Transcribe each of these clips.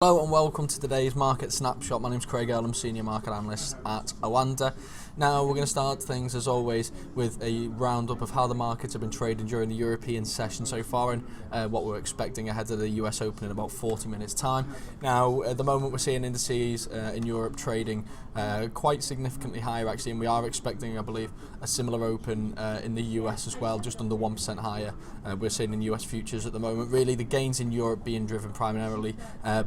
Hello and welcome to today's Market Snapshot. My name's Craig Erlam, Senior Market Analyst at OANDA. Now we're going to start things as always with a roundup of how the markets have been trading during the European session so far and what we're expecting ahead of the US Open in about 40 minutes time. Now at the moment we're seeing indices in Europe trading quite significantly higher actually, and we are expecting, I believe, a similar open in the US as well, just under 1% higher. We're seeing in US futures at the moment. Really the gains in Europe being driven primarily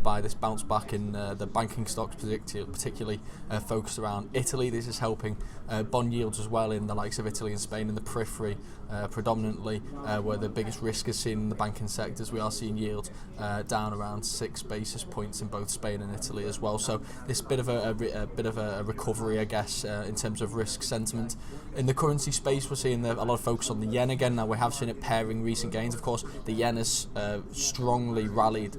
by this bounce back in the banking stocks, particularly focused around Italy. This is helping bond yields as well in the likes of Italy and Spain in the periphery, predominantly where the biggest risk is seen in the banking sectors. We are seeing yields down around 6 basis points in both Spain and Italy as well. So this bit of a recovery, I guess, in terms of risk sentiment. In the currency space, we're seeing a lot of focus on the yen again. Now we have seen it pairing recent gains. Of course, the yen has strongly rallied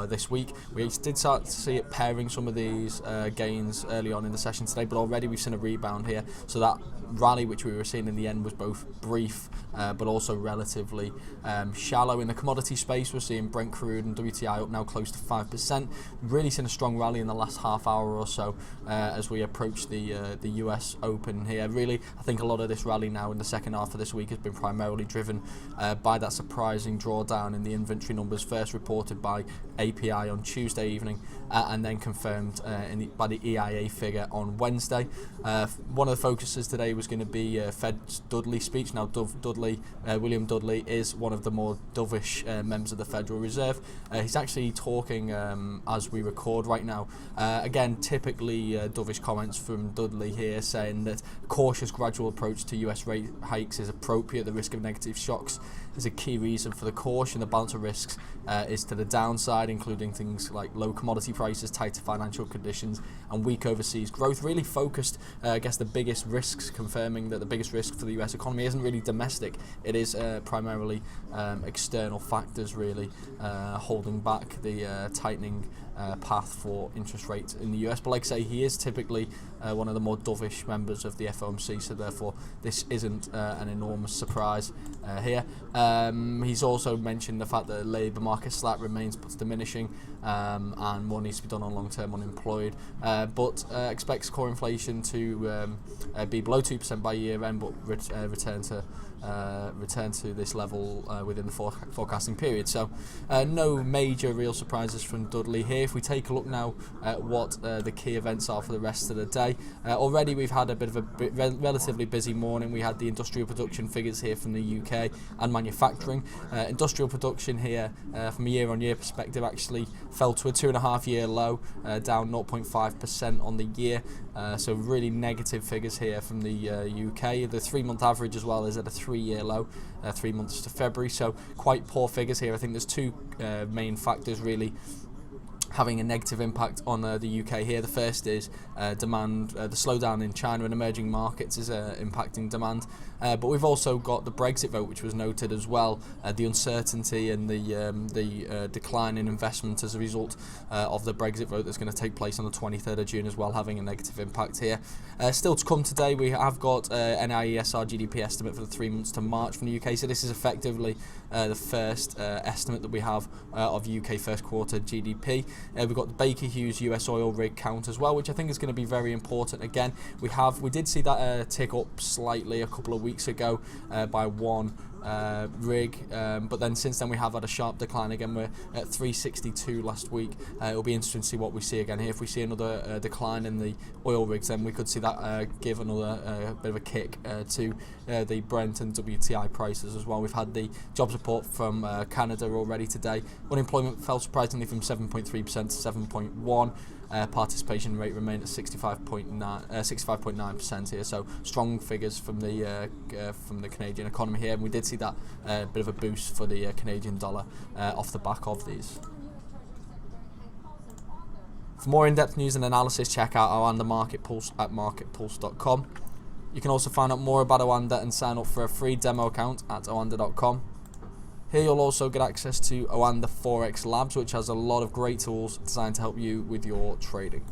this week. We did start to see it pairing some of these gains early on in the session today, but already we've seen a rebound here. So that rally which we were seeing in the end was both brief but also relatively shallow. In the commodity space, we're seeing Brent crude and WTI up now close to 5%. Really seen a strong rally in the last half hour or so as we approach the US Open here. Really, I think a lot of this rally now in the second half of this week has been primarily driven by that surprising drawdown in the inventory numbers, first reported by API on Tuesday evening and then confirmed by the EIA figure on Wednesday. One of the focuses today was going to be Fed's Dudley speech. Now William Dudley is one of the more dovish members of the Federal Reserve. He's actually talking as we record right now. Again, typically dovish comments from Dudley here, saying that a cautious gradual approach to US rate hikes is appropriate. The risk of negative shocks is a key reason for the caution. The balance of risks is to the downside, including things like low commodity prices, tighter financial conditions and weak overseas growth. Really focused, I guess the biggest risks, confirming that the biggest risk for the US economy isn't really domestic. It is primarily external factors really holding back the tightening path for interest rates in the US. But like I say, he is typically one of the more dovish members of the FOMC, so therefore this isn't an enormous surprise here. He's also mentioned the fact that the labour market slack remains diminishing and more needs to be done on long-term unemployed, but expects core inflation to be below 2% by year end, but return to this level within the forecasting period. So no major real surprises from Dudley here. If we take a look now at what the key events are for the rest of the day, already we've had a bit of a relatively busy morning. We had the industrial production figures here from the UK and manufacturing. Industrial production here from a year-on-year perspective actually fell to a 2.5-year low, down 0.5% on the year. So really negative figures here from the UK. The 3-month average as well is at a 3-year low, 3 months to February. So quite poor figures here. I think there's two main factors really having a negative impact on the UK here. The first is demand. The slowdown in China and emerging markets is impacting demand. But we've also got the Brexit vote, which was noted as well. The uncertainty and the decline in investment as a result of the Brexit vote that's going to take place on the 23rd of June as well, having a negative impact here. Still to come today, we have got NIESR GDP estimate for the 3 months to March from the UK. So this is effectively the first estimate that we have of UK first quarter GDP. We've got the Baker Hughes US oil rig count as well, which I think is going to be very important. Again, we did see that tick up slightly a couple of weeks ago by one rig, but then since then we have had a sharp decline again. We're at 362 last week. It'll be interesting to see what we see again here. If we see another decline in the oil rigs, then we could see that give another bit of a kick to the Brent and WTI prices as well. We've had the jobs report from Canada already today. Unemployment fell surprisingly from 7.3% to 7.1%. Participation rate remained at 65.9% here, so strong figures from the Canadian economy here, and we did see that bit of a boost for the Canadian dollar off the back of these. For more in-depth news and analysis, check out OANDA MarketPulse at MarketPulse.com. You can also find out more about OANDA and sign up for a free demo account at OANDA.com. Here you'll also get access to OANDA Forex Labs, which has a lot of great tools designed to help you with your trading.